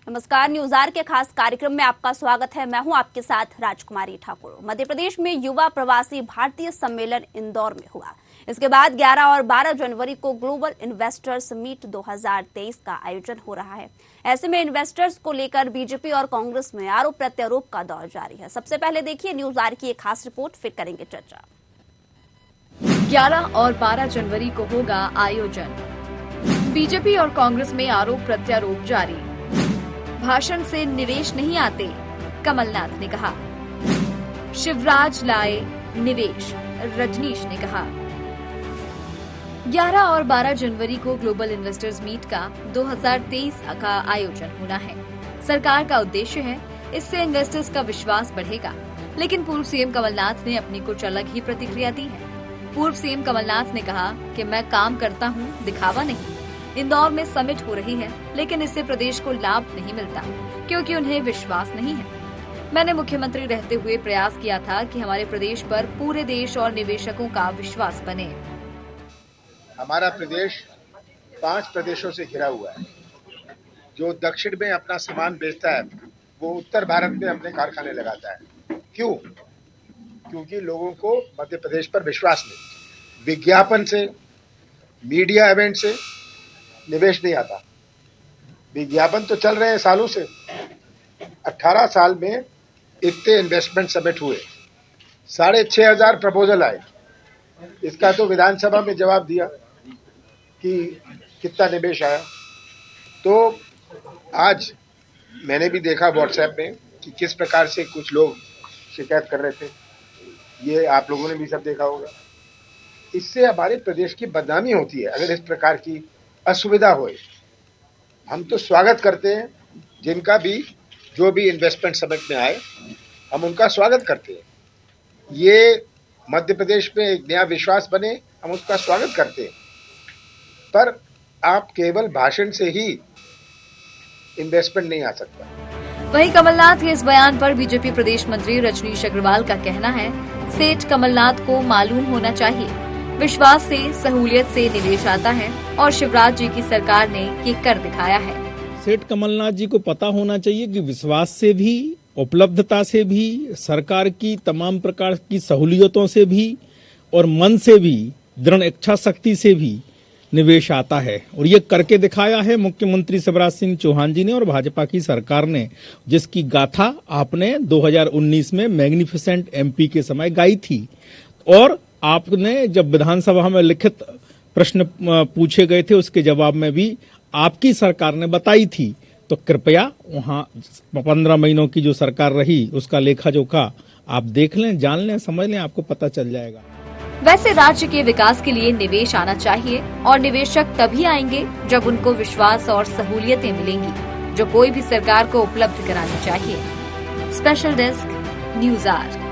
नमस्कार, news are के खास कार्यक्रम में आपका स्वागत है। मैं हूं आपके साथ राजकुमारी ठाकुर। मध्य प्रदेश में युवा प्रवासी भारतीय सम्मेलन इंदौर में हुआ। इसके बाद 11 और 12 जनवरी को ग्लोबल इन्वेस्टर्स मीट 2023 का आयोजन हो रहा है। ऐसे में इन्वेस्टर्स को लेकर बीजेपी और कांग्रेस में आरोप प्रत्यारोप का दौर जारी है। सबसे पहले देखिए न्यूज आर की एक खास रिपोर्ट, फिर करेंगे चर्चा। 11 और 12 जनवरी को होगा आयोजन। बीजेपी और कांग्रेस में आरोप प्रत्यारोप जारी। भाषण से निवेश नहीं आते, कमलनाथ ने कहा। शिवराज लाए निवेश, रजनीश ने कहा। 11 और 12 जनवरी को ग्लोबल इन्वेस्टर्स मीट का 2023 का आयोजन होना है। सरकार का उद्देश्य है इससे इन्वेस्टर्स का विश्वास बढ़ेगा, लेकिन पूर्व सीएम कमलनाथ ने अपनी कुछ अलग ही प्रतिक्रिया दी है। पूर्व सीएम कमलनाथ ने कहा कि मैं काम करता हूं, दिखावा नहीं। इंदौर में समिट हो रही है, लेकिन इससे प्रदेश को लाभ नहीं मिलता क्योंकि उन्हें विश्वास नहीं है। मैंने मुख्यमंत्री रहते हुए प्रयास किया था कि हमारे प्रदेश पर पूरे देश और निवेशकों का विश्वास बने। हमारा प्रदेश 5 प्रदेशों से घिरा हुआ है। जो दक्षिण में अपना सामान बेचता है वो उत्तर भारत में अपने कारखाने लगाता है। क्यों? क्योंकि लोगों को मध्य प्रदेश पर विश्वास नहीं। विज्ञापन से, मीडिया इवेंट से निवेश नहीं आता। विज्ञापन तो चल रहे हैं सालों से। 18 साल में इतने इन्वेस्टमेंट समिट हुए, 6,500 प्रपोजल आए। इसका तो विधानसभा में जवाब दिया कि कितना निवेश आया। तो आज मैंने भी देखा व्हाट्सएप में कि किस प्रकार से कुछ लोग शिकायत कर रहे थे। ये आप लोगों ने भी सब देखा होगा। इससे हमारे प्रदेश की बदनामी होती है अगर इस प्रकार की असुविधा होए। हम तो स्वागत करते हैं जिनका भी, जो भी इन्वेस्टमेंट समिट में आए, हम उनका स्वागत करते हैं। ये मध्य प्रदेश में एक नया विश्वास बने, हम उसका स्वागत करते हैं। पर आप केवल भाषण से ही इन्वेस्टमेंट नहीं आ सकता। वहीं कमलनाथ के इस बयान पर बीजेपी प्रदेश मंत्री रजनीश अग्रवाल का कहना है, सेठ कमलनाथ को मालूम होना चाहिए विश्वास से, सहूलियत से निवेश आता है और शिवराज जी की सरकार ने ये कर दिखाया है। सेठ कमलनाथ जी को पता होना चाहिए कि विश्वास से भी, उपलब्धता से भी, सरकार की तमाम प्रकार की सहूलियतों से भी और मन से भी, दृढ़ इच्छा शक्ति से भी निवेश आता है। और ये करके दिखाया है मुख्यमंत्री शिवराज सिंह चौहान जी ने और भाजपा की सरकार ने, जिसकी गाथा आपने 2019 में मैग्निफिसेंट एमपी के समय गाई थी। और आपने जब विधानसभा में लिखित प्रश्न पूछे गए थे उसके जवाब में भी आपकी सरकार ने बताई थी। तो कृपया वहां 15 महीनों की जो सरकार रही उसका लेखा जोखा आप देख लें, जान लें, समझ लें, आपको पता चल जाएगा। वैसे राज्य के विकास के लिए निवेश आना चाहिए और निवेशक तभी आएंगे जब उनको विश्वास और सहूलियतें मिलेंगी, जो कोई भी सरकार को उपलब्ध करानी चाहिए। Special desk, news R.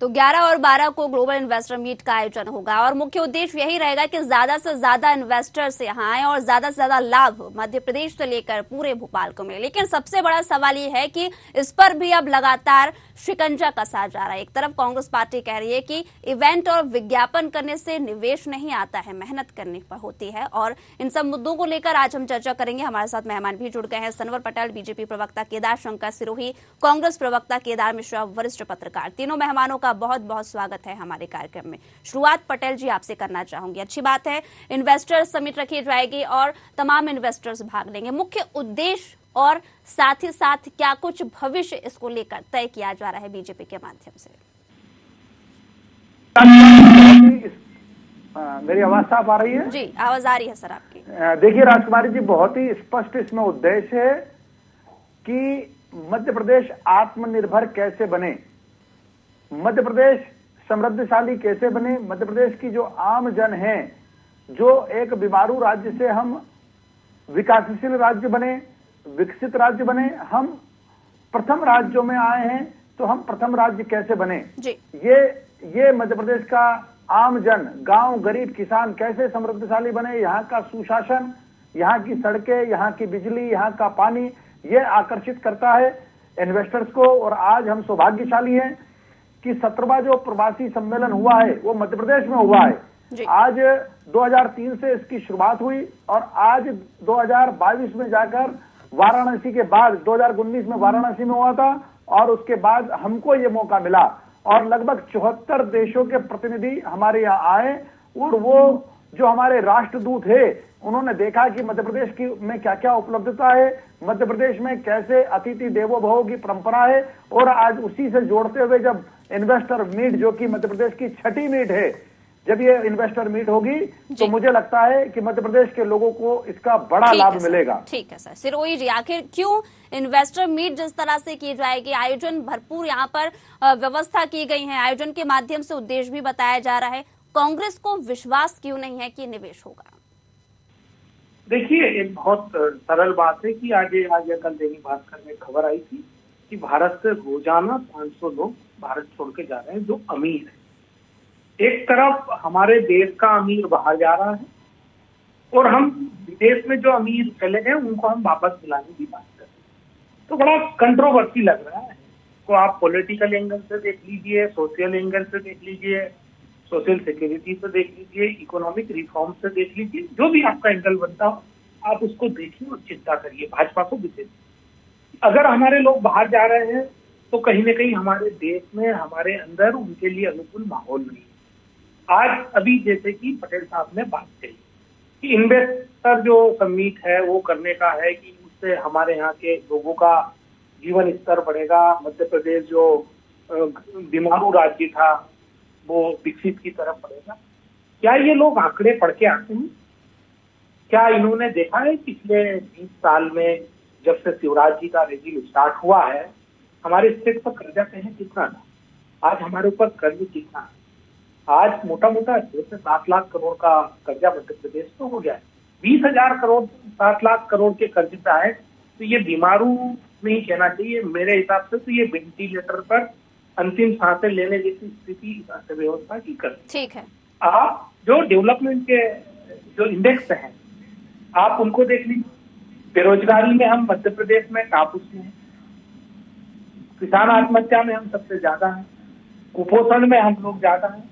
तो 11 और 12 को ग्लोबल इन्वेस्टर मीट का आयोजन होगा और मुख्य उद्देश्य यही रहेगा कि ज्यादा से ज्यादा इन्वेस्टर्स यहाँ आए और ज्यादा से ज्यादा लाभ मध्य प्रदेश से लेकर पूरे भोपाल को मिले। लेकिन सबसे बड़ा सवाल ये है कि इस पर भी अब लगातार शिकंजा कसा जा रहा है। एक तरफ कांग्रेस पार्टी कह रही है कि इवेंट और विज्ञापन करने से निवेश नहीं आता है, मेहनत करनी होती है। और इन सब मुद्दों को लेकर आज हम चर्चा करेंगे। हमारे साथ मेहमान भी जुड़ गए हैं। सनवर पटेल, बीजेपी प्रवक्ता केदार शंकर सिरोही, कांग्रेस प्रवक्ता केदार मिश्रा, वरिष्ठ पत्रकार। तीनों मेहमानों का बहुत बहुत स्वागत है हमारे कार्यक्रम में। शुरुआत पटेल जी आपसे करना चाहूंगी। अच्छी बात है, इन्वेस्टर्स समिट रखी जाएगी और तमाम इन्वेस्टर्स भाग लेंगे। मुख्य उद्देश्य और साथ ही साथ क्या कुछ भविष्य इसको लेकर तय किया जा रहा है बीजेपी के माध्यम से? मेरी आवाज साफ आ रही है? जी, आवाज आ रही है सर आपकी। देखिए राजकुमारी जी, बहुत ही स्पष्ट इसमें उद्देश्य है कि मध्य प्रदेश आत्मनिर्भर कैसे बने, मध्य प्रदेश समृद्धशाली कैसे बने, मध्य प्रदेश की जो आम जन है, जो एक बीमारू राज्य से हम विकासशील राज्य बने, विकसित राज्य बने। हम प्रथम राज्यों में आए हैं तो हम प्रथम राज्य कैसे बने जी। ये मध्य प्रदेश का आम जन, गांव, गरीब, किसान कैसे समृद्धशाली बने, यहाँ का सुशासन, यहाँ की सड़कें, यहाँ की बिजली, यहाँ का पानी, ये आकर्षित करता है इन्वेस्टर्स को। और आज हम सौभाग्यशाली हैं कि 17वां जो प्रवासी सम्मेलन हुआ है वो मध्य प्रदेश में हुआ है। जी। आज 2003 से इसकी शुरुआत हुई और आज 2022 में जाकर वाराणसी के बाद 2019 में वाराणसी में हुआ था और उसके बाद हमको ये मौका मिला और लगभग 74 देशों के प्रतिनिधि हमारे यहाँ आए और वो जो हमारे राष्ट्रदूत है उन्होंने देखा कि मध्य प्रदेश की में क्या क्या उपलब्धता है, मध्य प्रदेश में कैसे अतिथि देवो भव की परंपरा है और आज उसी से जोड़ते हुए जब इन्वेस्टर मीट जो कि मध्य प्रदेश की छठी मीट है, जब ये इन्वेस्टर मीट होगी तो मुझे लगता है कि मध्य प्रदेश के लोगों को इसका बड़ा लाभ मिलेगा। ठीक है सर। सिरोही जी, आखिर क्यों इन्वेस्टर मीट जिस तरह से की जाएगी, आयोजन भरपूर यहाँ पर व्यवस्था की गई है, आयोजन के माध्यम से उद्देश्य भी बताया जा रहा है, कांग्रेस को विश्वास क्यों नहीं है कि निवेश होगा? देखिए, एक बहुत सरल बात है कि आज कल दैनिक भास्कर में खबर आई थी कि भारत से रोजाना 500 लोग भारत छोड़ के जा रहे हैं जो अमीर है। एक तरफ हमारे देश का अमीर बाहर जा रहा है और हम विदेश में जो अमीर चले गए उनको हम वापस बुलाने की बात कर रहे हैं, तो बड़ा कंट्रोवर्सी लग रहा है। तो आप पॉलिटिकल एंगल से देख लीजिए, सोशल एंगल से देख लीजिए, सोशल सिक्योरिटी से देख लीजिए, इकोनॉमिक रिफॉर्म से देख लीजिए, जो भी आपका एंगल बनता हो आप उसको देखिए और चिंता करिए, भाजपा को भी देखिए। अगर हमारे लोग बाहर जा रहे हैं तो कहीं ना कहीं हमारे देश में, हमारे अंदर उनके लिए अनुकूल माहौल नहीं है। आज अभी जैसे कि पटेल साहब ने बात कही कि इन्वेस्टर जो समिट है वो करने का है कि उससे हमारे यहाँ के लोगों का जीवन स्तर बढ़ेगा, मध्य प्रदेश जो बीमारू राज्य था वो विकसित की तरफ बढ़ेगा। क्या ये लोग आंकड़े पढ़ के आते हैं? क्या इन्होंने देखा है पिछले 20 साल में जब से शिवराज जी का रेजिम स्टार्ट हुआ है हमारे स्टेट पर कर्जा कहीं कितना था, आज हमारे ऊपर कर्ज कितना है? आज मोटा मोटा 6 से 7 लाख करोड़ का कर्जा मध्य प्रदेश तो हो गया है। 20,000 करोड़ 7 लाख करोड़ के कर्ज पे आए तो ये बीमारू नहीं कहना चाहिए, मेरे हिसाब से तो ये वेंटिलेटर पर अंतिम सांसें लेने जैसी स्थिति अर्थव्यवस्था की कर। ठीक है। आप जो डेवलपमेंट के जो इंडेक्स हैं आप उनको देख लीजिए, बेरोजगारी में हम मध्य प्रदेश में टॉप उसमें हैं, किसान आत्महत्या में हम सबसे ज्यादा हैं, कुपोषण में हम लोग ज्यादा हैं,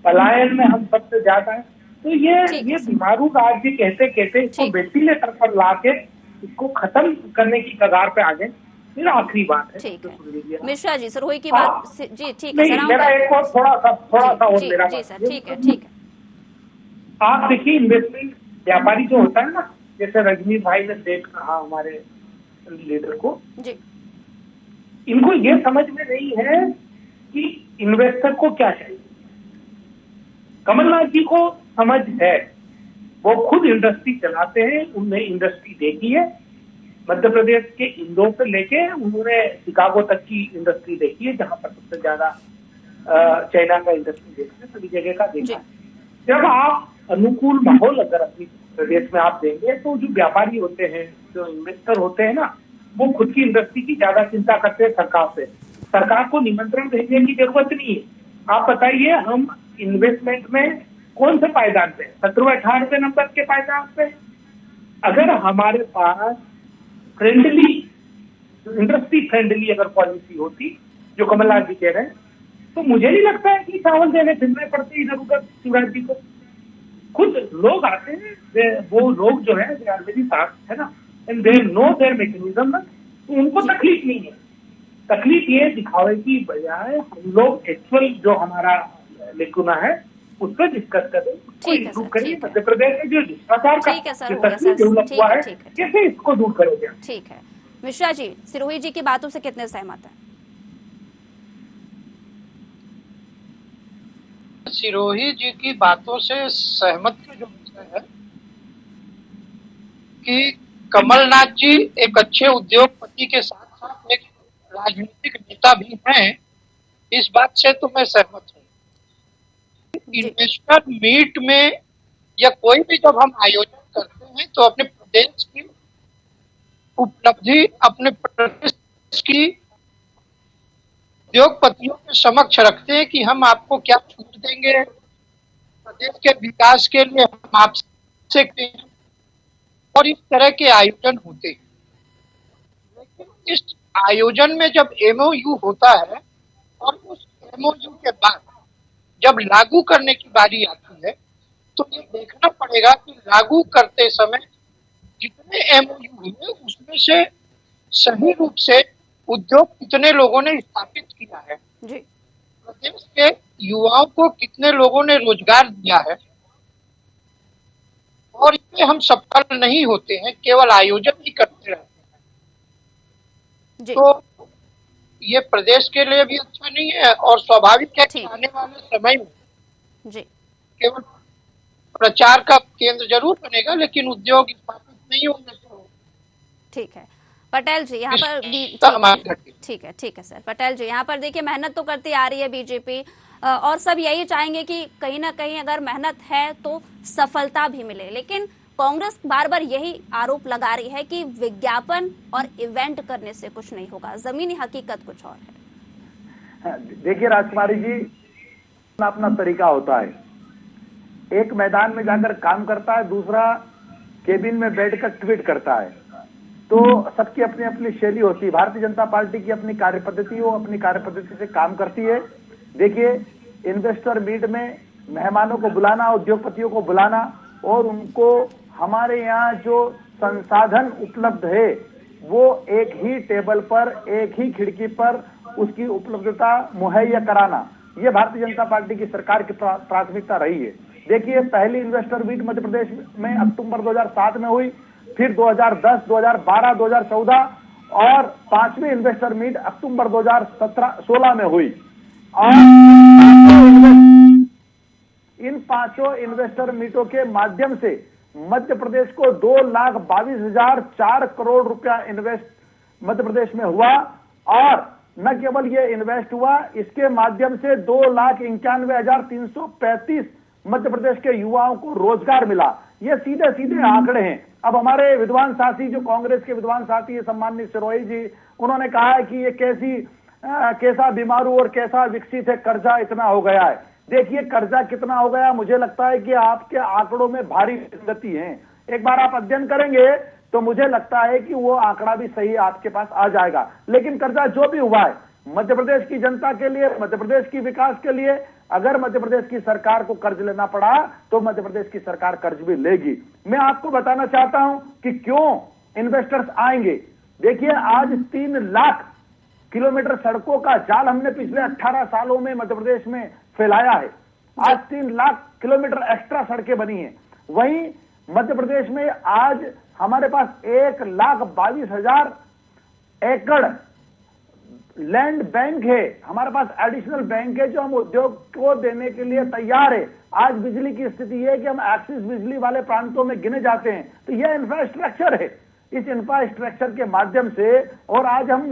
पलायन में हम सबसे ज्यादा हैं। तो ये बीमारू राज्य कहते कहते इसको वेंटिलेटर पर ला के इसको खत्म करने की कगार पे आ गए। फिर आखिरी बात है, ठीक है। सुन लीजिए मिश्रा जी, सिरोही की बात जी ठीक है सर। मेरा एक और थोड़ा सा और मेरा जी सर, ठीक है। आप देखिए, इन्वेस्टमेंट व्यापारी जो होता है ना, जैसे रजनीश भाई ने सेठ कहा हमारे लीडर को जी, इनको ये समझ में नहीं है कि इन्वेस्टर को क्या चाहिए। कमलनाथ जी को समझ है, वो खुद इंडस्ट्री चलाते हैं, उनने इंडस्ट्री देखी है। मध्य प्रदेश के इंदौर से लेके उन्होंने शिकागो तक की इंडस्ट्री देखी है, जहां पर सबसे ज्यादा चाइना का इंडस्ट्री देखते हैं, सभी जगह का देखा है। जब आप अनुकूल माहौल अगर अपनी प्रदेश में आप देंगे तो जो व्यापारी होते हैं, जो इन्वेस्टर होते हैं ना, वो खुद की इंडस्ट्री की ज्यादा चिंता करते हैं सरकार से। सरकार को निमंत्रण भेजने की जरूरत नहीं है। आप बताइए, हम इन्वेस्टमेंट में कौन से पायदान पे, 17वें-18वें नंबर के पायदान पे? अगर हमारे पास फ्रेंडली, इंडस्ट्री फ्रेंडली अगर पॉलिसी होती, जो कमलनाथ जी कह रहे हैं, तो मुझे नहीं लगता है कि चावल देने फिरने पड़ते इधर उधर शिवराज जी को। खुद लोग आते हैं, वो लोग जो है है ना, and they know there mechanism ना, तो उनको तकलीफ नहीं है। तकलीफ ये दिखावे की बजाय हम लोग एक्चुअल जो हमारा लेकुना है उस पर डिस्कस करें, उसको इम्प्रूव करिए। मध्य प्रदेश में जो भ्रष्टाचार का डेवलप हुआ है, कैसे इसको दूर करोगे? ठीक है। मिश्रा जी, सिरोही जी की बातों से कितने सहमत हैं? सिरोही जी की बातों से सहमत का जो विषय है कि कमलनाथ जी एक अच्छे उद्योगपति के साथ साथ एक राजनीतिक नेता भी हैं, इस बात से तो मैं सहमत हूँ। इन्वेस्टर मीट में या कोई भी जब हम आयोजन करते हैं तो अपने प्रदेश की उपलब्धि, अपने प्रदेश की उद्योगपतियों के समक्ष रखते हैं कि हम आपको क्या छूट देंगे, प्रदेश के विकास के लिए हम आपसे हैं, और इस तरह के आयोजन होते हैं। लेकिन इस आयोजन में जब MOU होता है और उस MOU के बाद जब लागू करने की बारी आती है तो ये देखना पड़ेगा कि लागू करते समय जितने एमओयू हुए उसमें से सही रूप से उद्योग कितने लोगों ने स्थापित किया है, जी। प्रदेश के युवाओं को कितने लोगों ने रोजगार दिया है, और इसमें हम सफल नहीं होते हैं, केवल आयोजन ही करते रहते हैं। जी। तो ये प्रदेश के लिए भी अच्छा नहीं है, और स्वाभाविक है कि ठीक। आने वाले समय में जी। केवल प्रचार का केंद्र जरूर बनेगा, लेकिन उद्योग स्थापित नहीं होंगे। तो ठीक है पटेल जी, यहाँ पर भी ठीक है सर। पटेल जी, यहाँ पर देखिए मेहनत तो करती आ रही है बीजेपी, और सब यही चाहेंगे कि कहीं ना कहीं अगर मेहनत है तो सफलता भी मिले, लेकिन कांग्रेस बार बार यही आरोप लगा रही है कि विज्ञापन और इवेंट करने से कुछ नहीं होगा, जमीनी हकीकत कुछ और है। देखिए राजकुमारी जी, अपना तरीका होता है, एक मैदान में जाकर काम करता है, दूसरा केबिन में बैठकर ट्वीट करता है। तो सबकी अपनी अपनी शैली होती है। भारतीय जनता पार्टी की अपनी कार्यपद्धति, वो अपनी कार्यपद्धति से काम करती है। देखिए, इन्वेस्टर मीट में मेहमानों को बुलाना, उद्योगपतियों को बुलाना, और उनको हमारे यहाँ जो संसाधन उपलब्ध है वो एक ही टेबल पर, एक ही खिड़की पर उसकी उपलब्धता मुहैया कराना, ये भारतीय जनता पार्टी की सरकार की प्राथमिकता रही है। देखिए, पहली इन्वेस्टर मीट मध्य प्रदेश में अक्टूबर 2007 में हुई, फिर 2010, 2012, 2014 और 5वीं इन्वेस्टर मीट अक्टूबर 2016 में हुई। और इन 5 इन्वेस्टर मीटों के माध्यम से मध्य प्रदेश को 2,22,004 करोड़ रुपया इन्वेस्ट मध्य प्रदेश में हुआ। और न केवल ये इन्वेस्ट हुआ, इसके माध्यम से 2,91,335 मध्य प्रदेश के युवाओं को रोजगार मिला। ये सीधे सीधे आंकड़े हैं। अब हमारे विद्वान साथी, जो कांग्रेस के विद्वान साथी है सम्मानित सिरोही जी, उन्होंने कहा है कि ये कैसा बीमारू और कैसा विकसित है, कर्जा इतना हो गया है। देखिए, कर्जा कितना हो गया, मुझे लगता है कि आपके आंकड़ों में भारी विसंगति है। एक बार आप अध्ययन करेंगे तो मुझे लगता है कि वो आंकड़ा भी सही आपके पास आ जाएगा। लेकिन कर्जा जो भी हुआ है मध्य प्रदेश की जनता के लिए, मध्य प्रदेश की विकास के लिए, अगर मध्य प्रदेश की सरकार को कर्ज लेना पड़ा तो मध्य प्रदेश की सरकार कर्ज भी लेगी। मैं आपको बताना चाहता हूं कि क्यों इन्वेस्टर्स आएंगे। देखिए, आज 3 लाख किलोमीटर सड़कों का जाल हमने पिछले 18 सालों में मध्य प्रदेश में फैलाया है। आज 3 लाख किलोमीटर एक्स्ट्रा सड़कें बनी हैं। वहीं मध्य प्रदेश में आज हमारे पास 1,22,000 एकड़ लैंड बैंक है, हमारे पास एडिशनल बैंक है जो हम उद्योग को देने के लिए तैयार है। आज बिजली की स्थिति है कि हम एक्सिस बिजली वाले प्रांतों में गिने जाते हैं। तो यह इंफ्रास्ट्रक्चर है। इस इंफ्रास्ट्रक्चर के माध्यम से, और आज हम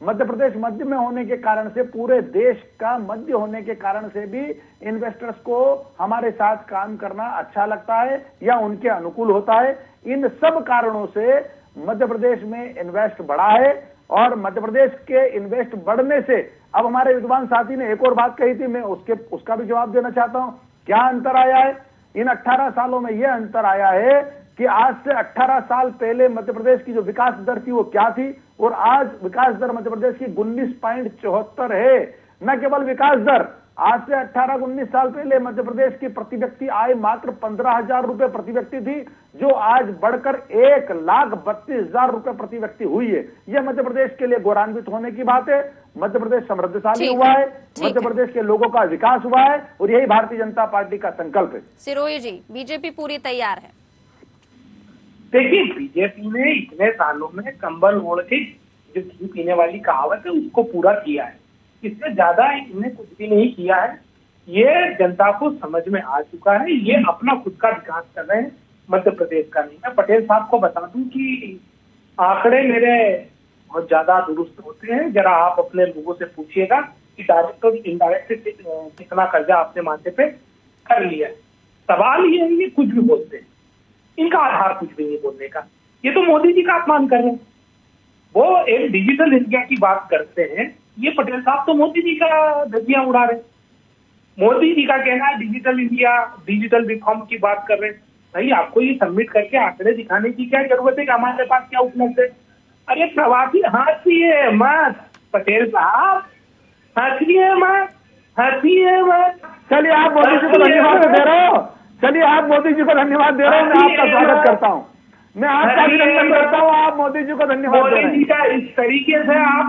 मध्य प्रदेश मध्य में होने के कारण से, पूरे देश का मध्य होने के कारण से भी इन्वेस्टर्स को हमारे साथ काम करना अच्छा लगता है या उनके अनुकूल होता है। इन सब कारणों से मध्य प्रदेश में इन्वेस्ट बढ़ा है, और मध्य प्रदेश के इन्वेस्ट बढ़ने से अब हमारे विद्वान साथी ने एक और बात कही थी, मैं उसका भी जवाब देना चाहता हूं। क्या अंतर आया है इन 18 सालों में? यह अंतर आया है कि आज से 18 साल पहले मध्य प्रदेश की जो विकास दर थी वो क्या थी, और आज विकास दर मध्य प्रदेश की 19.74 है। न केवल विकास दर, आज से 18-19 साल पहले मध्य प्रदेश की प्रति व्यक्ति आय मात्र 15,000 रुपए प्रति व्यक्ति थी, जो आज बढ़कर 1,32,000 रुपए प्रति व्यक्ति हुई है। यह मध्य प्रदेश के लिए गौरवान्वित होने की बात है। मध्य प्रदेश समृद्धशाली हुआ है, मध्य प्रदेश के लोगों का विकास हुआ है, और यही भारतीय जनता पार्टी का संकल्प है। सिरोही जी, बीजेपी पूरी तैयार है। देखिए, बीजेपी ने इतने सालों में कंबल ओढ़ के जो घी पीने वाली कहावत है उसको पूरा किया है। इससे ज्यादा इन्हें कुछ भी नहीं किया है। ये जनता को समझ में आ चुका है। ये अपना खुद का विकास कर रहे हैं, मध्य प्रदेश का नहीं। मैं पटेल साहब को बता दूं कि आंकड़े मेरे बहुत ज्यादा दुरुस्त होते हैं। जरा आप अपने लोगों से पूछिएगा कि डायरेक्ट और इनडायरेक्ट कितना कर्जा आपने माथे पे कर लिया है। सवाल ये है, ये कुछ भी बोलते हैं, इनका आधार कुछ भी नहीं बोलने का। ये तो मोदी जी का अपमान कर रहे हैं। वो एक डिजिटल इंडिया की बात करते हैं, ये पटेल साहब तो मोदी जी का धज्जियां उड़ा रहे हैं। मोदी जी का कहना है डिजिटल इंडिया, डिजिटल रिफॉर्म की बात कर रहे हैं। भाई, आपको ये सबमिट करके आंकड़े दिखाने की क्या जरूरत है कि हमारे पास क्या उपलब्ध है? अरे प्रवासी हंसिए मत पटेल साहब, हंसिए मत, हंसिए मत। चलिए, आप मोदी जी को धन्यवाद दे रहे हो। चलिए, आप मोदी जी को धन्यवाद दे रहे हैं, मैं आपका स्वागत करता हूँ, मैं आपका अभिनंदन करता हूँ, आप मोदी जी को धन्यवाद दे रहे मोदी जी हैं। का इस तरीके से आप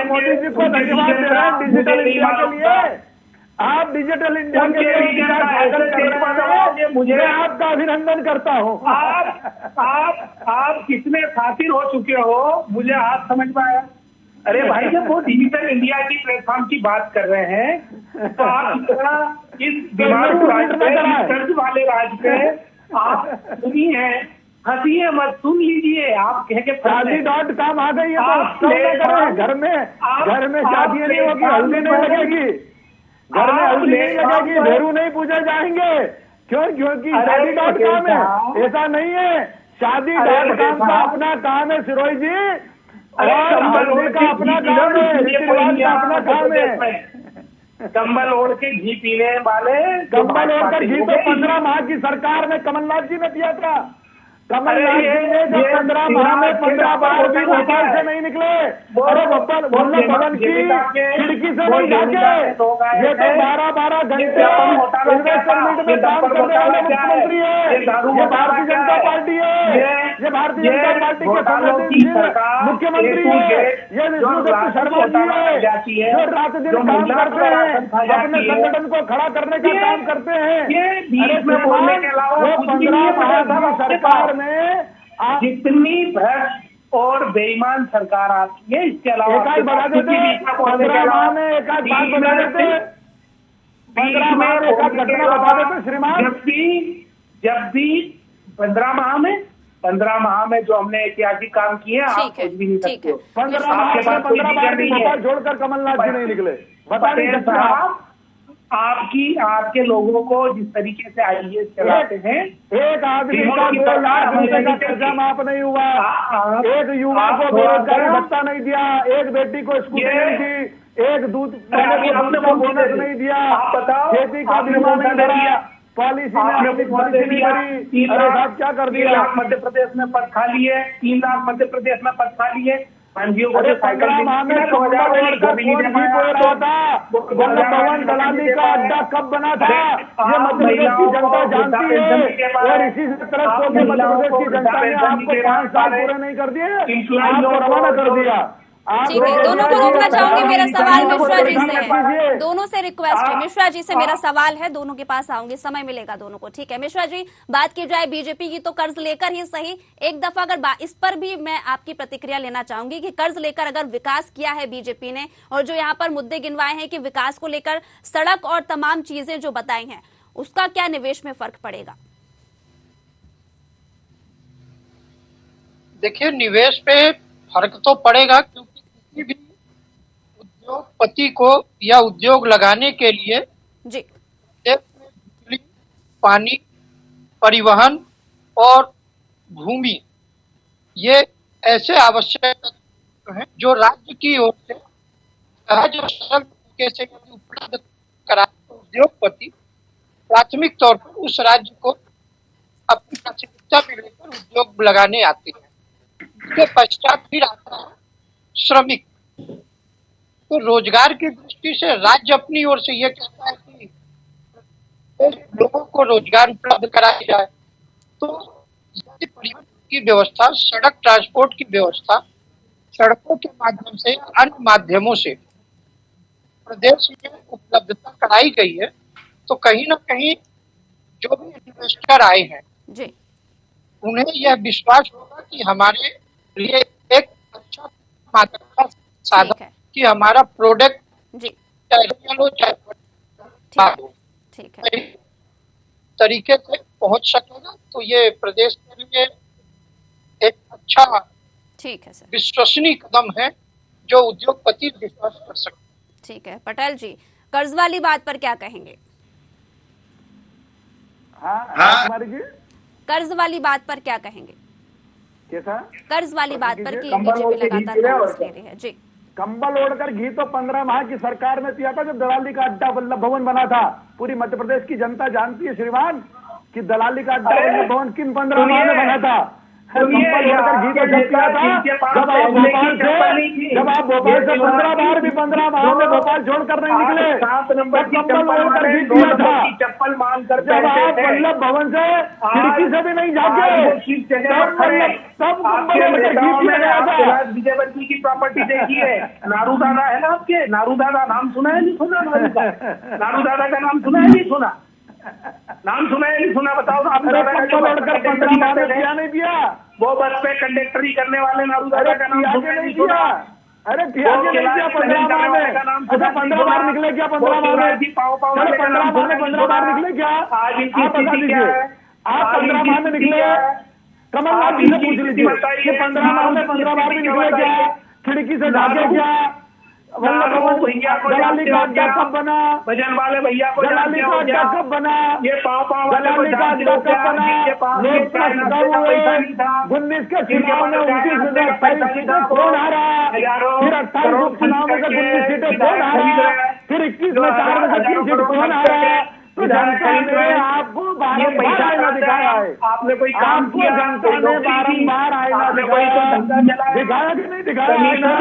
मोदी जी को धन्यवाद दे रहे हैं डिजिटल इंडिया के लिए, आप डिजिटल इंडिया के लिए विचार साझा कर रहे हैं, मैं आपका अभिनंदन करता हूँ। आप कितने खातिर हो चुके हो, मुझे आप समझ में आया। अरे भाई, जब वो डिजिटल इंडिया की प्लेटफॉर्म की बात कर रहे हैं तो आप इस दिमाग राज पे, इस कर्ज वाले राज पे आप सुनिए, हंसिए मत, सुन लीजिए। आप कह के शादी.com आ गई है तो घर में शादी नहीं होगी, हल्दी नहीं लगेगी, घर में हल्दी नहीं लगेगी, भेरू नहीं पूछे जाएंगे, क्योंकि शादी.com है, ऐसा नहीं है। शादी.com का अपना काम है सिरोही जी, और हल्दी का अपना काम है, रीति रिवाज का अपना काम है। कंबल ओढ़ के घी पीने वाले, कंबल ओढ़कर घी तो 15 माह की सरकार में कमलनाथ जी ने पिया था। कमलनाथ जी ने जब 15 माह में 15 बार भी भोपाल से नहीं निकले, अरे वल्लभ भवन की खिड़की से नहीं जाके, ये तो 12-12 घंटे इन्वेस्टर मीट में काम करने वाले मुख्यमंत्री है, ये भारतीय जनता पार्टी है, ये भारतीय जनता पार्टी के संगठन मुख्यमंत्री है, ये विष्णुदत्त शर्मा जी है, जो रात दिन काम करते हैं, अपने संगठन को खड़ा करने का काम करते हैं। अरे वो 15 माह की सरकार में जितनी भ्रष्ट और बेईमान सरकार आती है, इसके अलावा एकाई बढ़ा देते, 15 माह में एकाई बात बढ़ा देते, 15 माह में एकाई घटना बता देते श्रीमान। जब भी 15 माह में जो हमने ऐतिहासिक काम किए, आप कुछ भी नहीं सकते। 15 माह में 15 बार भी भोपाल छोड़कर कमलनाथ जी नहीं निकले, बता नहीं सकते आप। आपके लोगों को जिस तरीके से आईएएस चलाते हैं, एक आदमी का 2 लाख रुपए का कर्जा माफ नहीं हुआ, एक युवा को बेरोजगारी भत्ता नहीं दिया, एक बेटी को स्कूटी नहीं दी, एक दूध का बोनस नहीं दिया, खेती का बीमा नहीं भरा, पॉलिसी नहीं भरी, अरे साहब क्या कर दिया। 3 लाख मध्य प्रदेश में पद खाली है, 3 लाख मध्य प्रदेश में पद खाली है। 15 माह में वल्लभ भवन दलाली का अड्डा कब बना था, ये मध्य प्रदेश की जनता जानती है, और इसी तरह से मध्य प्रदेश की जनता ने आपको 5 साल पूरे नहीं कर दिए, आपको रवाना कर दिया। ठीक है, दोनों को रोकना चाहूंगी, मेरा सवाल मिश्रा जी से है, दोनों से रिक्वेस्ट है, मिश्रा जी से मेरा सवाल है, दोनों के पास आऊंगी, समय मिलेगा दोनों को। ठीक है मिश्रा जी, बात की जाए बीजेपी की तो कर्ज लेकर ही सही, एक दफा अगर इस पर भी मैं आपकी प्रतिक्रिया लेना चाहूंगी कि कर्ज लेकर अगर विकास किया है बीजेपी ने, और जो यहाँ पर मुद्दे गिनवाए हैं कि विकास को लेकर सड़क और तमाम चीजें जो बताई हैं, उसका क्या निवेश में फर्क पड़ेगा? देखिए, निवेश पे फर्क तो पड़ेगा, क्योंकि किसी भी उद्योगपति को या उद्योग लगाने के लिए जी बिजली, पानी, परिवहन और भूमि, ये ऐसे आवश्यक तत्व हैं जो राज्य की ओर से सहज और सरल तरीके से उपलब्ध करा, उद्योगपति प्राथमिक तौर पर उस राज्य को अपनी प्राथमिकता में लेकर उद्योग लगाने आते हैं। इसके पश्चात फिर आता है श्रमिक। तो रोजगार की दृष्टि से राज्य अपनी ओर से यह कहता है कि लोगों को रोजगार उपलब्ध कराया जाए, तो परिवहन की व्यवस्था, सड़क ट्रांसपोर्ट की व्यवस्था, सड़कों के माध्यम से अन्य माध्यमों से प्रदेश में उपलब्धता कराई गई है। तो कहीं ना कहीं जो भी इन्वेस्टर आए हैं जी, उन्हें यह विश्वास होगा कि हमारे लिए एक अच्छा माध्यम साधन कि हमारा प्रोडक्ट जी चाहे लो चाहे ठीक है तरीके से पहुंच सकेगा। तो ये प्रदेश के लिए एक अच्छा ठीक है सर, विश्वसनीय कदम है जो उद्योगपति विश्वास कर सकते हैं। ठीक है पटेल जी, कर्ज वाली बात पर क्या कहेंगे? हाँ जी, कर्ज वाली बात पर क्या कहेंगे? कैसा कर्ज वाली बात पर कि बीजेपी लगातार कांग्रेस ले रही है जी। कंबल ओढ़कर घी तो 15 माह की सरकार में पिया था जब दलाली का अड्डा वल्लभ भवन बना था। पूरी मध्य प्रदेश की जनता जानती है श्रीमान कि दलाली का अड्डा वल्लभ भवन किन 15 माह में बना था। कंबल ओढ़कर घी तो जब किया था जब आप भोपाल से 15 बार भी 15 माह में भोपाल छोड़कर नहीं निकले, 7 नंबर की कंबल ओढ़कर घी किया था। चप्पल मांगकर जब आप वल्लभ भवन से खिड़की से भी नहीं जाके तब कंबल ओढ़कर घी किया गया था। विजयवर्गीय की प्रॉपर्टी देखी है, नारू दादा है ना आपके, नारू दादा नाम सुना है नहीं सुना? नारू दादा का नाम सुना है नहीं सुना? नाम सुना है नहीं सुना? बताओ आप। कंबल ओढ़कर 15 माह में किया नहीं दिया, वो बस पे कंडक्टरी करने वाले नारू दादा का नाम सुना है नहीं सुना? अरे पिया नहीं किया 15 माह में। अच्छा 15 बार निकले क्या 15 माह में? 15 माह में 15 बार निकले क्या? आप बता दीजिए, आप 15 माह में निकले? कमलनाथ जी से पूछ लीजिए कि 15 माह में 15 बार भी निकले क्या? खिड़की से झाके क्या? वल्लभ भवन दलाली का अड्डा कब बना? भजन वाले भैया को दलाली का अड्डा कब बना? ये पाव दलाली का अड्डा कब बना? लोग कब हुए? 19 के चुनाव में 29,028 सीटें कौन हारा? फिर 28 उपचुनाव में 19 सीटें कौन हारा? फिर 21 में 4 में 3 सीट कौन हारा? तो जनता ने आपको बारंबार आईना दिखाया है, आपने कोई काम आपको किया? जनता ने बारंबार आईना दिखाया कि नहीं दिखाया आईना?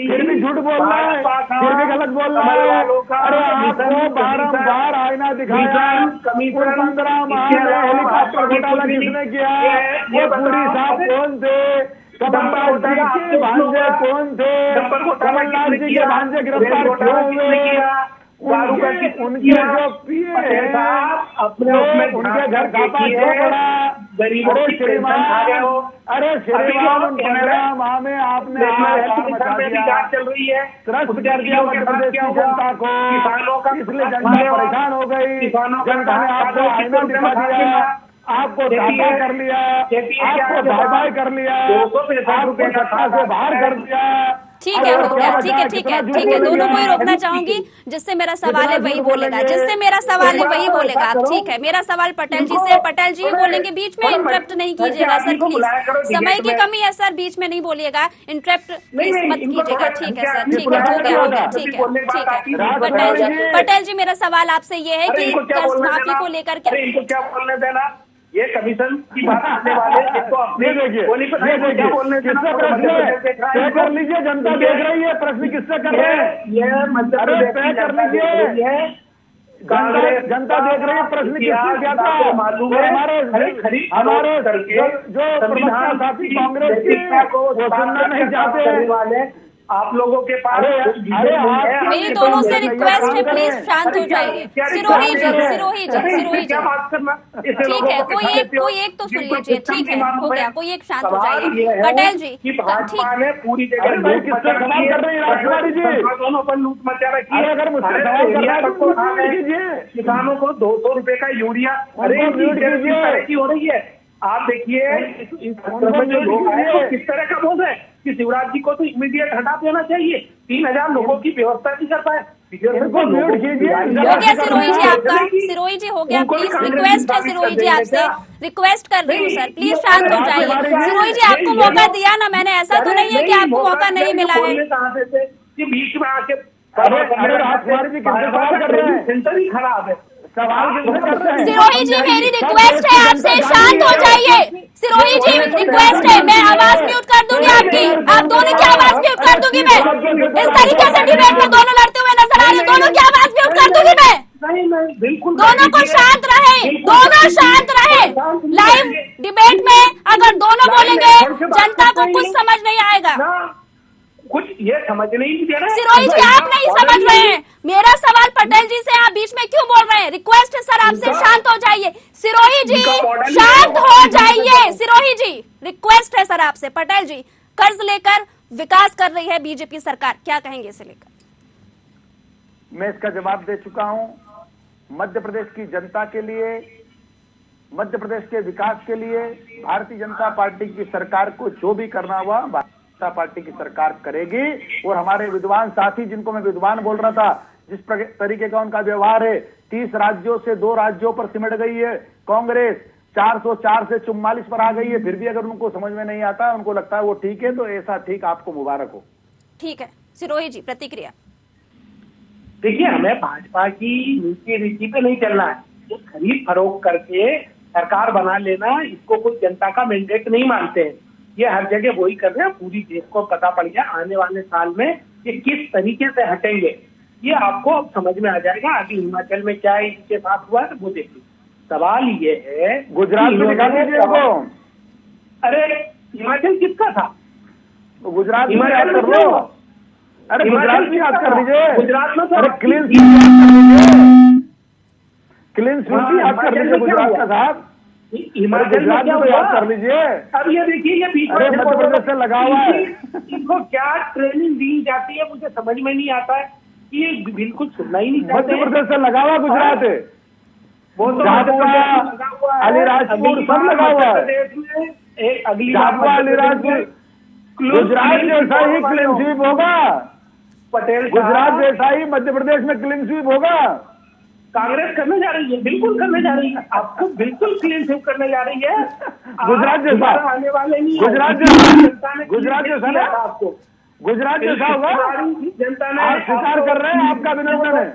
फिर भी झूठ बोल रहा है, फिर भी गलत बोल रहा है। अरे आपको बारंबार आईना दिखाया। 15 माह में हेलीकॉप्टर घोटाला किसने किया? ये पूरी साहब कौन थे? कमलनाथ जी के भांजे कौन थे? कमलनाथ जी के भांजे गिरफ्तार क्यों हुए? उनके जो पिए अपने उनके घर छापा क्यों पड़ा? गरीबों की पेंशन खा गए हो। अरे श्रीमान 15 माह में आपने जांच चल रही है, त्रस्त कर दिया मध्य प्रदेश की जनता को, किसानों का, इसलिए जनता परेशान हो गई। जनता ने आपको आईना दिखा दिया, आपको टाटा कर लिया, आपको बाय बाय कर लिया, आपको सत्ता से बाहर कर दिया। ठीक है, हो गया, ठीक है, ठीक है, ठीक है। दोनों को ही रोकना चाहूंगी। जिससे मेरा सवाल है वही बोलेगा, जिससे मेरा सवाल है वही बोलेगा। ठीक है, मेरा सवाल पटेल जी से, पटेल जी बोलेंगे। बीच में इंटरप्ट नहीं कीजिएगा सर प्लीज, समय की कमी है सर, बीच में नहीं बोलिएगा, इंटरप्ट प्लीज मत कीजिएगा। ठीक है सर, ठीक है, हो गया, हो गया, ठीक है, ठीक है। पटेल जी मेरा सवाल आपसे ये है कि कर्ज माफी को लेकर क्या बोलने देना? ये कमीशन की बात करने वाले तो अपने किससे प्रश्न कर लीजिए, जनता देख रही है, प्रश्न किससे कर रहे हैं? ये मध्य प्रदेश तय कर लीजिए, जनता देख रही है, प्रश्न किसने किया था? मालूम है हमारे जो प्रवक्ता साथी कांग्रेस के वो सुनना नहीं चाहते वाले आप लोगों के पास। मेरी दोनों से रिक्वेस्ट है, प्लीज शांत हो जाइए। सिरोही जी, सिरोही जी, सिरोही जी, ठीक है, कोई एक तो सुन लीजिए। ठीक है, हो गया, कोई एक शांत हो जाइए। पटेल जी, ठीक, पूरी जगह सवाल कर रही है राजकुमारी जी, दोनों पर लूट मचा रखी है। अगर मुझसे सवाल कर रहा है किसानों को 200 रुपए का यूरिया की हो रही है। आप देखिए जो लोग आए वो किस तरह का बोल रहे हैं कि शिवराज जी को तो इमीडिएट हटा देना चाहिए, 3000 लोगों की व्यवस्था नहीं कर पाए। हो गया सिरोही जी आपका, सिरोही जी हो गया, प्लीज रिक्वेस्ट है सिरोही जी आपसे, रिक्वेस्ट कर रही हूँ सर, प्लीज शांत हो जाइए। सिरोही जी आपको मौका दिया ना मैंने, ऐसा तो नहीं है कि आपको मौका नहीं मिला है। बीच में आके राजकुमारी जी किससे सवाल कर रहे हैं? सेंटर ही खराब है। सवाल किससे कर रहे हैं? सिरोही जी मेरी रिक्वेस्ट है आपसे, शांत हो जाइए। सिरोही जी रिक्वेस्ट है, मैं आवाज म्यूट कर दूंगी आपकी, आप दोनों की आवाज म्यूट कर दूंगी मैं। इस तरीके से डिबेट में दोनों लड़ते हुए नजर आ रहे हैं, दोनों की आवाज म्यूट कर दूंगी मैं। नहीं, बिल्कुल दोनों को शांत रहे, दोनों शांत रहे। लाइव डिबेट में अगर दोनों बोलेंगे जनता को कुछ समझ नहीं आएगा। कुछ ये समझ नहीं दे रहे। सिरोही जी आप नहीं समझ रहे हैं मेरा सवाल। पटेल जी से आप बीच में क्यों बोल रहे हैं? रिक्वेस्ट है सर आपसे, शांत हो जाइए। सिरोही जी शांत हो जाइए, सिरोही जी रिक्वेस्ट है सर आपसे। पटेल जी, कर्ज लेकर विकास कर रही है बीजेपी सरकार, क्या कहेंगे इसे लेकर? मैं इसका जवाब दे चुका हूं। मध्य प्रदेश की जनता के लिए, मध्य प्रदेश के विकास के लिए भारतीय जनता पार्टी की सरकार को जो भी करना हुआ भारतीय जनता पार्टी की सरकार करेगी। और हमारे विद्वान साथी, जिनको मैं विद्वान बोल रहा था, जिस तरीके का उनका व्यवहार है, 30 राज्यों से 2 राज्यों पर सिमट गई है कांग्रेस, 404 से 44 पर आ गई है, फिर भी अगर उनको समझ में नहीं आता, उनको लगता है वो ठीक है, तो ऐसा ठीक आपको मुबारक हो। ठीक है, सिरोही जी प्रतिक्रिया। देखिए, हमें भाजपा की नीति नीति पे नहीं चलना है। जो खरीद फरोख्त करके सरकार बना लेना, इसको कोई जनता का मैंडेट नहीं मानते हैं। ये हर जगह वही कर रहे हैं। पूरी देश को पता पड़ गया आने वाले साल में ये किस तरीके से हटेंगे, ये आपको अब समझ में आ जाएगा। अभी हिमाचल में क्या इनके साथ हुआ है वो देखिए। सवाल ये है, गुजरात में निकाल दीजिए इनको। अरे हिमाचल किसका था? गुजरात में याद कर लो। अरे गुजरात में याद कर लीजिए। गुजरात में अरे क्लीन स्वीप याद कर लीजिए गुजरात का साहब। हिमाचल में क्या याद कर लीजिए। अब ये देखिए, ये बीच अरे मध्य प्रदेश से लगा हुआ है। इनको क्या ट्रेनिंग दी जाती है मुझे समझ में नहीं आता है कि ये बिल्कुल सुनना ही नहीं चाहते। मध्य प्रदेश से लगा हुआ गुजरात है, वो तो अलीराजपुर सब लगा हुआ है। अगली अलीराजपुर गुजरात जैसा ही क्लीन स्वीप होगा। पटेल गुजरात जैसा ही मध्य प्रदेश में क्लीन स्वीप होगा। कांग्रेस करने जा रही है, बिल्कुल करने जा रही है। आपको बिल्कुल क्लीन स्वीप करने जा रही है। गुजरात जैसा आने वाले नहीं, गुजरात जैसा ना, आपको गुजरात जैसा होगा। जनता ने आप स्वीकार कर रहे हैं, आपका अभिनंदन है।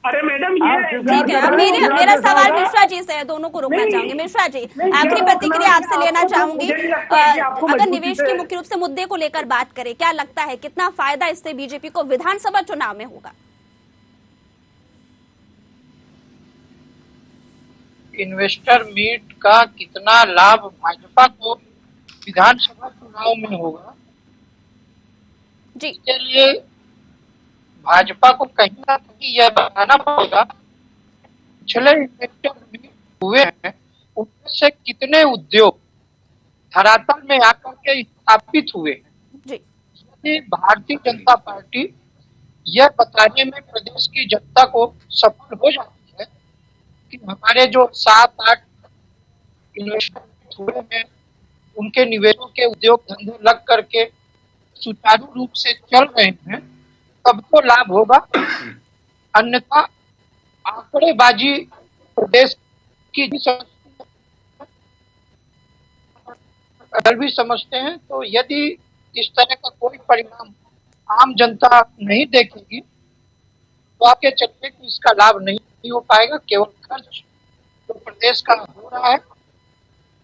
अरे मैडम ये ठीक है, अब मेरा सवाल मिश्रा जी से है, दोनों को रोकना चाहूंगी। मिश्रा जी, आखिरी प्रतिक्रिया आपसे लेना चाहूंगी। अगर निवेश के मुख्य रूप से मुद्दे को लेकर बात करें, क्या लगता है कितना फायदा इससे बीजेपी को विधानसभा चुनाव में होगा? इन्वेस्टर मीट का कितना लाभ भाजपा को विधानसभा चुनाव में होगा जी, इसके लिए भाजपा को कहीं ना कहीं यह बताना पड़ेगा पिछले इन्वेस्टर मीट हुए हैं उनमें से कितने उद्योग धरातल में आकर के स्थापित हुए हैं। जी, यदि भारतीय जनता पार्टी यह बताने में प्रदेश की जनता को सफल हो जाती है कि हमारे जो 7-8 इन्वेस्टमेंट हुए हैं उनके निवेशों के उद्योग धंधे लग करके सुचारू रूप से चल रहे हैं, तब तो लाभ होगा। अन्यथा आंकड़ेबाजी प्रदेश की अगर भी समझते हैं, तो यदि इस तरह का कोई परिणाम आम जनता नहीं देखेगी तो आगे चलते कि इसका लाभ नहीं हो पाएगा। केवल खर्च जो प्रदेश का हो रहा है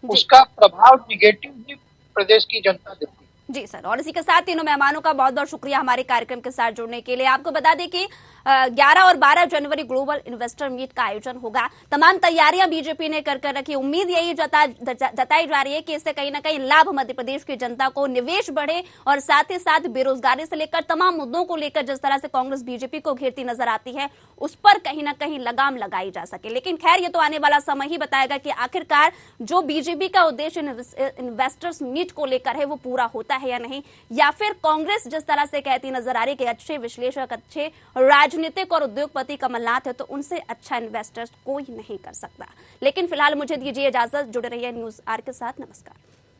उसका प्रभाव निगेटिव भी प्रदेश की जनता देती है। जी सर, और इसी के साथ तीनों मेहमानों का बहुत बहुत शुक्रिया हमारे कार्यक्रम के साथ जुड़ने के लिए। आपको बता दें कि 11 और 12 जनवरी ग्लोबल इन्वेस्टर मीट का आयोजन होगा। तमाम तैयारियां बीजेपी ने कर रखी। उम्मीद यही जताई जा रही है कि इससे कहीं ना कहीं लाभ मध्य प्रदेश की जनता को, निवेश बढ़े और साथ ही साथ बेरोजगारी से लेकर तमाम मुद्दों को लेकर जिस तरह से कांग्रेस बीजेपी को घेरती नजर आती है उस पर कहीं ना कहीं लगाम लगाई जा सके। लेकिन खैर, ये तो आने वाला समय ही बताएगा कि आखिरकार जो बीजेपी का उद्देश्य इन्वेस्टर्स मीट को लेकर है वो पूरा होता है या नहीं, या फिर कांग्रेस जिस तरह से कहती नजर आ रही है कि अच्छे विश्लेषक, अच्छे राजनीतिक और उद्योगपति कमलनाथ है तो उनसे अच्छा इन्वेस्टर्स कोई नहीं कर सकता। लेकिन फिलहाल मुझे दीजिए इजाजत, जुड़े रहिए न्यूज़ आर के साथ। नमस्कार।